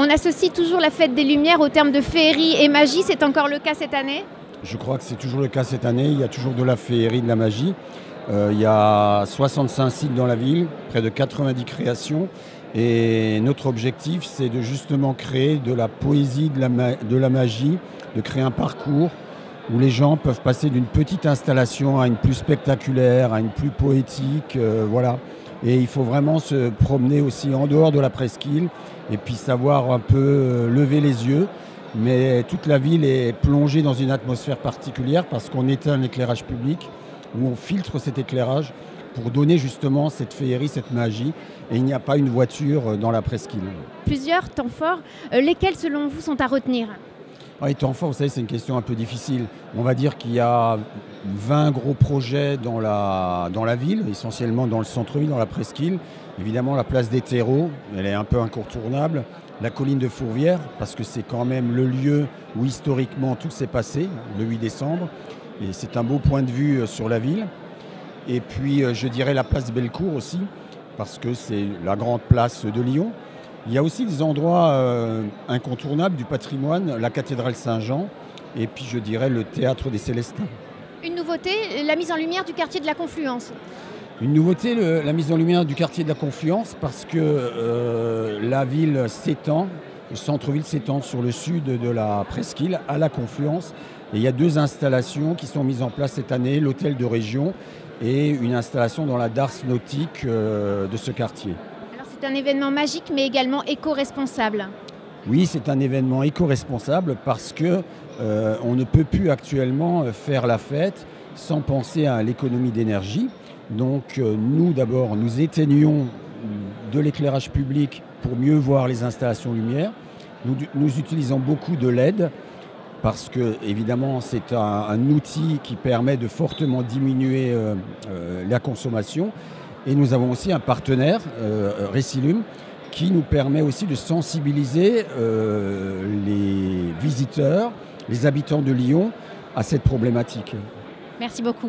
On associe toujours la fête des Lumières au terme de féerie et magie. C'est encore le cas cette année? Je crois que c'est toujours le cas cette année. Il y a toujours de la féerie, de la magie. Il y a 65 sites dans la ville, près de 90 créations. Et notre objectif, c'est de justement créer de la poésie, de la magie, de créer un parcours où les gens peuvent passer d'une petite installation à une plus spectaculaire, à une plus poétique. Voilà. Et il faut vraiment se promener aussi en dehors de la presqu'île et puis savoir un peu lever les yeux. Mais toute la ville est plongée dans une atmosphère particulière parce qu'on éteint l'éclairage public, où on filtre cet éclairage pour donner justement cette féerie, cette magie. Et il n'y a pas une voiture dans la presqu'île. Plusieurs temps forts. Lesquels, selon vous, sont à retenir? Les temps forts, vous savez, c'est une question un peu difficile. On va dire qu'il y a 20 gros projets dans la ville, essentiellement dans le centre-ville, dans la presqu'île. Évidemment, la place des terreaux, elle est un peu incontournable. La colline de Fourvière, parce que c'est quand même le lieu où historiquement tout s'est passé, le 8 décembre. Et c'est un beau point de vue sur la ville. Et puis, je dirais la place Bellecour aussi, parce que c'est la grande place de Lyon. Il y a aussi des endroits incontournables du patrimoine, la cathédrale Saint-Jean, et puis je dirais le théâtre des Célestins. Une nouveauté, la mise en lumière du quartier de la Confluence. Une nouveauté, la mise en lumière du quartier de la Confluence, parce que la ville s'étend, le centre-ville s'étend sur le sud de la presqu'île, à la Confluence. Et il y a 2 installations qui sont mises en place cette année, l'hôtel de région et une installation dans la darse nautique de ce quartier. C'est un événement magique, mais également éco-responsable. Oui, c'est un événement éco-responsable parce que on ne peut plus actuellement faire la fête sans penser à l'économie d'énergie. Donc nous, d'abord, nous éteignons de l'éclairage public pour mieux voir les installations lumière. Nous utilisons beaucoup de LED parce que, évidemment, c'est un outil qui permet de fortement diminuer la consommation. Et nous avons aussi un partenaire, Recilum, qui nous permet aussi de sensibiliser les visiteurs, les habitants de Lyon à cette problématique. Merci beaucoup.